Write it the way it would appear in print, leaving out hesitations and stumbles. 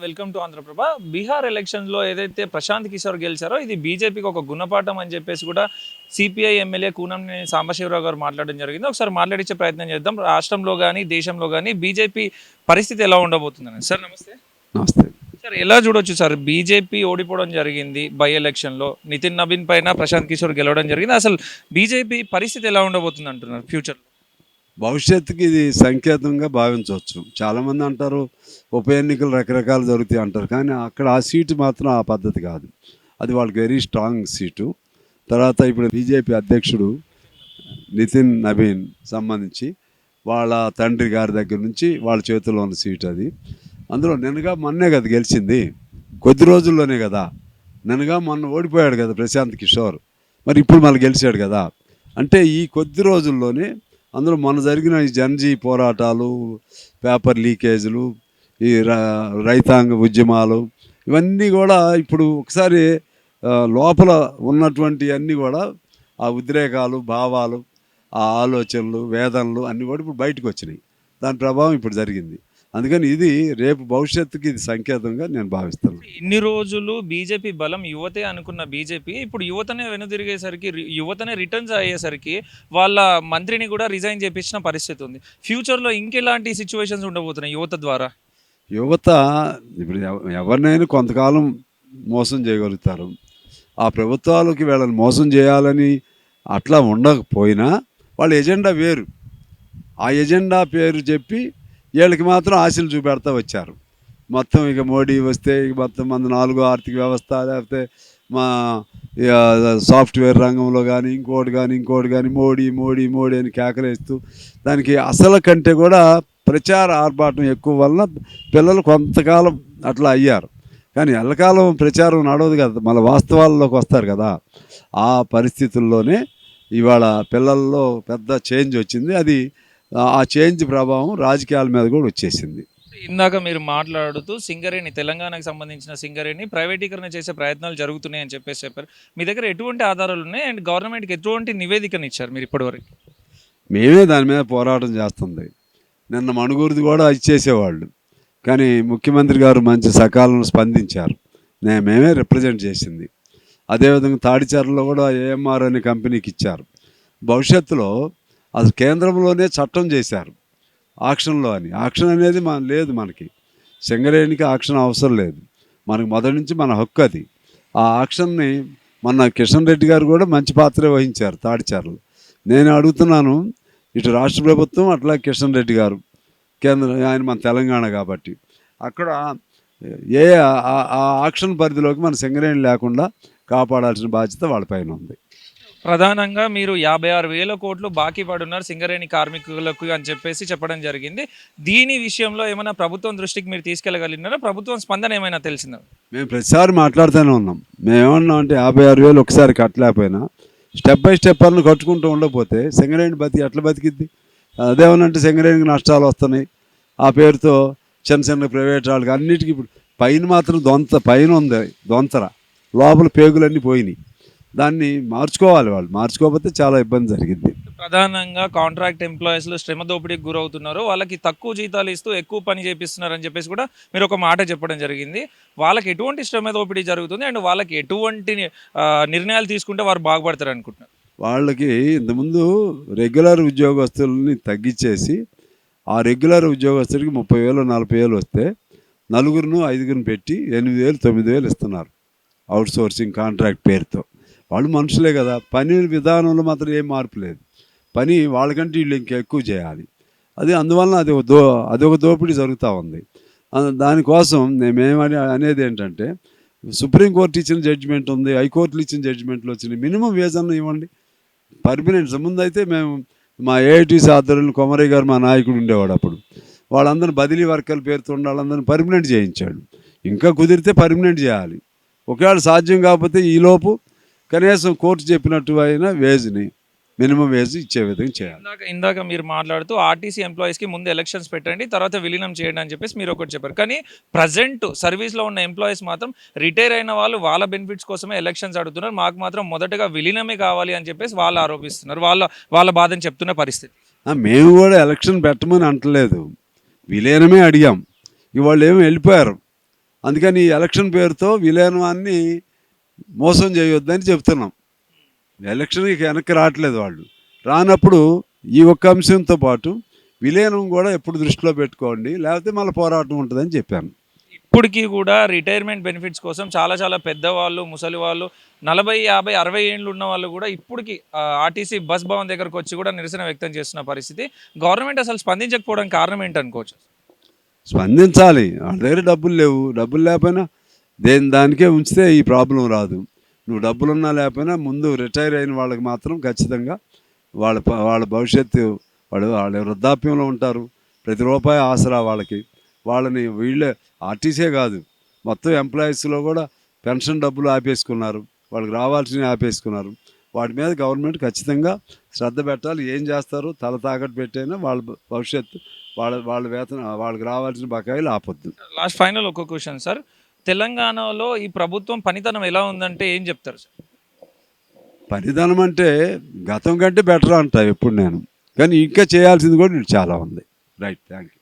Welcome to Andhraprabha. Bihar ఎలక్షన్స్లో ఏదైతే ప్రశాంత్ కిషోర్ గెలిచారో ఇది బీజేపీకి ఒక గుణపాఠం అని చెప్పేసి కూడా సిపిఐ ఎమ్మెల్యే కూనంనేని సాంబశివరావు గారు మాట్లాడడం జరిగింది. ఒకసారి మాట్లాడించే ప్రయత్నం చేద్దాం. రాష్ట్రంలో కానీ దేశంలో కానీ బీజేపీ పరిస్థితి ఎలా ఉండబోతుందని. సార్ నమస్తే. నమస్తే సార్, ఎలా చూడొచ్చు సార్, బీజేపీ ఓడిపోవడం జరిగింది బై ఎలక్షన్లో, నితిన్ నబీన్ పైన ప్రశాంత్ కిషోర్ గెలవడం జరిగింది. అసలు బీజేపీ పరిస్థితి ఎలా ఉండబోతుంది అంటున్నారు ఫ్యూచర్లో? భవిష్యత్తుకి ఇది సంకేతంగా భావించవచ్చు. చాలామంది అంటారు ఉప ఎన్నికలు రకరకాలు జరుగుతాయి అంటారు, కానీ అక్కడ ఆ సీటు మాత్రం ఆ పద్ధతి కాదు. అది వాళ్ళకి వెరీ స్ట్రాంగ్ సీటు. తర్వాత ఇప్పుడు బీజేపీ అధ్యక్షుడు నితిన్ నబీన్ సంబంధించి వాళ్ళ తండ్రి గారి దగ్గర నుంచి వాళ్ళ చేతుల్లో ఉన్న సీటు అది. అందులో నిన్నగా మొన్నే కదా గెలిచింది, కొద్ది రోజుల్లోనే కదా. నిన్నగా మొన్న ఓడిపోయాడు కదా ప్రశాంత్ కిషోర్, మరి ఇప్పుడు మళ్ళీ గెలిచాడు కదా. అంటే ఈ కొద్ది రోజుల్లోనే అందులో మొన్న జరిగిన ఈ జన్జీ పోరాటాలు, పేపర్ లీకేజీలు, ఈ రైతాంగ ఉద్యమాలు, ఇవన్నీ కూడా ఇప్పుడు ఒకసారి లోపల ఉన్నటువంటి అన్నీ కూడా ఆ ఉద్రేకాలు, భావాలు, ఆ ఆలోచనలు, వేదనలు అన్నీ కూడా ఇప్పుడు బయటకు వచ్చినాయి. దాని ప్రభావం ఇప్పుడు జరిగింది. అందుకని ఇది రేపు భవిష్యత్తుకి ఇది సంకేతంగా నేను భావిస్తాను. ఇన్ని రోజులు బీజేపీ బలం యువతే అనుకున్న బీజేపీ ఇప్పుడు యువతనే వెనుదిరిగేసరికి, యువతనే రిటర్న్స్ అయ్యేసరికి వాళ్ళ మంత్రిని కూడా రిజైన్ చేపించిన పరిస్థితి ఉంది. ఫ్యూచర్లో ఇంకెలాంటి సిచ్యువేషన్స్ ఉండబోతున్నాయి యువత ద్వారా? యువత ఇప్పుడు ఎవరినైనా కొంతకాలం మోసం చేయగలుగుతారు. ఆ ప్రభుత్వాలకి వీళ్ళని మోసం చేయాలని అట్లా ఉండకపోయినా వాళ్ళ ఎజెండా వేరు. ఆ ఎజెండా పేరు చెప్పి వీళ్ళకి మాత్రం ఆశలు చూపెడతా వచ్చారు. మొత్తం ఇక మోడీ వస్తే ఇక మొత్తం మన 4వ ఆర్థిక వ్యవస్థ, లేకపోతే మా సాఫ్ట్వేర్ రంగంలో కానీ ఇంకోటి కానీ మోడీ మోడీ మోడీ అని కేకలేస్తూ దానికి అసలు కంటే కూడా ప్రచార ఆర్భాటం ఎక్కువ వలన పిల్లలు కొంతకాలం అట్లా అయ్యారు. కానీ ఎల్లకాలం ప్రచారం నడవదు కదా, మళ్ళీ వాస్తవాల్లోకి వస్తారు కదా. ఆ పరిస్థితుల్లోనే ఇవాళ పిల్లల్లో పెద్ద చేంజ్ వచ్చింది. అది ఆ చేంజ్ ప్రభావం రాజకీయాల మీద కూడా వచ్చేసింది. ఇందాక మీరు మాట్లాడుతూ సింగరేణి, తెలంగాణకు సంబంధించిన సింగరేణి ప్రైవేటీకరణ చేసే ప్రయత్నాలు జరుగుతున్నాయి అని చెప్పేసి చెప్పారు. మీ దగ్గర ఎటువంటి ఆధారాలు ఉన్నాయి అండ్ గవర్నమెంట్కి ఎటువంటి నివేదికను ఇచ్చారు మీరు ఇప్పటివరకు? మేమే దాని మీద పోరాటం చేస్తుంది. నిన్న మణుగూరుది కూడా ఇచ్చేసేవాళ్ళు, కానీ ముఖ్యమంత్రి గారు మంచి సకాలంలో స్పందించారు. మేమే రిప్రజెంట్ చేసింది. అదేవిధంగా తాడిచెర్లలో కూడా ఏఎంఆర్ అనే కంపెనీకి ఇచ్చారు. భవిష్యత్తులో అది కేంద్రంలోనే చట్టం చేశారు ఆక్షన్లో అని. ఆక్షన్ అనేది లేదు, మనకి సింగరేణికి ఆక్షన్ అవసరం లేదు. మనకు మొదటి నుంచి మన హక్కు అది. ఆ ఆక్షన్ని మన కిషన్ రెడ్డి గారు కూడా మంచి పాత్రే వహించారు తాడిచెర్లలో. నేను అడుగుతున్నాను, ఇటు రాష్ట్ర ప్రభుత్వం అట్లా కిషన్ రెడ్డి గారు, ఆయన మన తెలంగాణ కాబట్టి అక్కడ ఆ ఆక్షన్ పరిధిలోకి మన సింగరేణి లేకుండా కాపాడాల్సిన బాధ్యత వాళ్ళపైన ఉంది. ప్రధానంగా మీరు 56,000 కోట్లు బాకీ పడున్నారు సింగరేణి కార్మికులకు అని చెప్పేసి చెప్పడం జరిగింది. దీని విషయంలో ఏమైనా ప్రభుత్వం దృష్టికి మీరు తీసుకెళ్ళగలిగినారా? ప్రభుత్వం స్పందన ఏమైనా తెలిసిందా? మేము ప్రతిసారి మాట్లాడుతూనే ఉన్నాం. మేమేమన్నా అంటే 56,000 ఒకసారి కట్టలేకపోయినా స్టెప్ బై స్టెప్ అన్ని కట్టుకుంటూ ఉండకపోతే సింగరేణి ఎట్లా బతికిద్ది? అదేమనంటే సింగరేణికి నష్టాలు వస్తున్నాయి. ఆ పేరుతో చిన్న చిన్న ప్రైవేట్ వాళ్ళకి అన్నిటికీ ఇప్పుడు పైన మాత్రం పైన ఉంది దొంతర, లోపల పేగులన్నీ పోయినాయి. దాన్ని మార్చుకోవాలి. వాళ్ళు మార్చుకోకపోతే చాలా ఇబ్బంది జరిగింది. ప్రధానంగా కాంట్రాక్ట్ ఎంప్లాయీస్లు శ్రమ దోపిడీకి గురవుతున్నారు, వాళ్ళకి తక్కువ జీతాలు ఇస్తూ ఎక్కువ పని చేపిస్తున్నారు అని చెప్పేసి కూడా మీరు ఒక మాట చెప్పడం జరిగింది. వాళ్ళకి ఎటువంటి శ్రమ దోపిడీ జరుగుతుంది అండ్ వాళ్ళకి ఎటువంటి నిర్ణయాలు తీసుకుంటే వారు బాగుపడతారు అనుకుంటున్నారు? వాళ్ళకి ఇంతకుముందు రెగ్యులర్ ఉద్యోగస్తుల్ని తగ్గించేసి ఆ రెగ్యులర్ ఉద్యోగస్తుడికి 30,000 40,000 వస్తే నలుగురును 5గురిని పెట్టి 8,000 9,000 ఇస్తున్నారు అవుట్ సోర్సింగ్ కాంట్రాక్ట్ పేరుతో. వాళ్ళు మనుషులే కదా, పని విధానంలో మాత్రం ఏం మార్పు లేదు. పని వాళ్ళకంటే వీళ్ళు ఇంకా ఎక్కువ చేయాలి. అందువలన అది ఒక దోపిడీ జరుగుతూ ఉంది. దానికోసం మేమేమని అనేది ఏంటంటే, సుప్రీంకోర్టు ఇచ్చిన జడ్జిమెంట్ ఉంది, హైకోర్టులు ఇచ్చిన జడ్జిమెంట్లు వచ్చినాయి. మినిమం వేజ్ అన్న ఇవ్వండి, పర్మనెంట్. ముందైతే మేము మా ఏఐటీసీ ఆధ్వర్యంలో కొమరయ్య గారు మా నాయకుడు ఉండేవాడు. అప్పుడు వాళ్ళందరూ బదిలీ వర్కర్ల పేరుతో వాళ్ళందరినీ పర్మనెంట్ చేయించాడు. ఇంకా కుదిరితే పర్మనెంట్ చేయాలి. ఒకవేళ సాధ్యం కాకపోతే ఈలోపు కనీసం కోర్టు చెప్పినట్టు అయినా వేజ్ని, మినిమం వేజ్ ఇచ్చే విధంగా చేయాలి. ఇందాక మీరు మాట్లాడుతూ ఆర్టీసీ ఎంప్లాయీస్కి ముందు ఎలక్షన్స్ పెట్టండి, తర్వాత విలీనం చేయండి అని చెప్పేసి మీరు ఒకటి చెప్పారు. కానీ ప్రజెంట్ సర్వీస్లో ఉన్న ఎంప్లాయీస్ మాత్రం రిటైర్ అయిన వాళ్ళు వాళ్ళ బెనిఫిట్స్ కోసమే ఎలక్షన్స్ అడుగుతున్నారు. మాకు మాత్రం మొదటగా విలీనమే కావాలి అని చెప్పేసి వాళ్ళు ఆరోపిస్తున్నారు. వాళ్ళ బాధని చెప్తున్న పరిస్థితి. మేము కూడా ఎలక్షన్ పెట్టమని అంటలేదు, విలీనమే అడిగాం. ఇవాళ్ళు ఏమో వెళ్ళిపోయారు. అందుకని ఈ ఎలక్షన్ పేరుతో విలీనాన్ని మోసం చేయొద్దని చెప్తున్నాం. ఎలక్షన్కి వెనక్కి రావట్లేదు వాళ్ళు. రానప్పుడు ఈ ఒక్క అంశంతో పాటు విలీనం కూడా ఎప్పుడు దృష్టిలో పెట్టుకోండి, లేకపోతే మళ్ళీ పోరాటం ఉంటుందని చెప్పాను. ఇప్పటికీ కూడా రిటైర్మెంట్ బెనిఫిట్స్ కోసం చాలా చాలా పెద్దవాళ్ళు, ముసలి వాళ్ళు, 40, 50, 60 ఏండ్లు ఉన్న వాళ్ళు కూడా ఇప్పటికీ ఆర్టీసీ బస్ భవన్ దగ్గరకు వచ్చి కూడా నిరసన వ్యక్తం చేస్తున్న పరిస్థితి. గవర్నమెంట్ అసలు స్పందించకపోవడానికి కారణం ఏంటనుకోవచ్చు? స్పందించాలి. వాళ్ళ దగ్గర డబ్బులు లేవు. డబ్బులు లేకపోయినా దానికే ఉంచితే ఈ ప్రాబ్లం రాదు. నువ్వు డబ్బులున్నా లేకపోయినా ముందు రిటైర్ అయిన వాళ్ళకి మాత్రం ఖచ్చితంగా వాళ్ళ భవిష్యత్తు, వాళ్ళ వృద్ధాప్యంలో ఉంటారు. ప్రతి రూపాయి ఆసరా వాళ్ళకి. వాళ్ళని వీళ్ళే ఆర్టీసీ కాదు, మొత్తం ఎంప్లాయీస్లో కూడా పెన్షన్ డబ్బులు ఆపేసుకున్నారు, వాళ్ళకి రావాల్సినవి ఆపేసుకున్నారు. వాటి మీద గవర్నమెంట్ ఖచ్చితంగా శ్రద్ధ పెట్టాలి. ఏం చేస్తారు, తల తాకట్టు పెట్టైనా వాళ్ళ భవిష్యత్తు, వాళ్ళ వేతన, వాళ్ళకి రావాల్సిన బకాయిలు ఆపొద్దు. లాస్ట్ ఫైనల్ ఒక క్వశ్చన్ సార్. తెలంగాణలో ఈ ప్రభుత్వం పనితనం ఎలా ఉందంటే ఏం చెప్తారు సార్? పనిదనం అంటే గతం కంటే బెటర్ అంటా ఎప్పుడు నేను, కానీ ఇంకా చేయాల్సింది కూడా చాలా ఉంది. Right, thank you.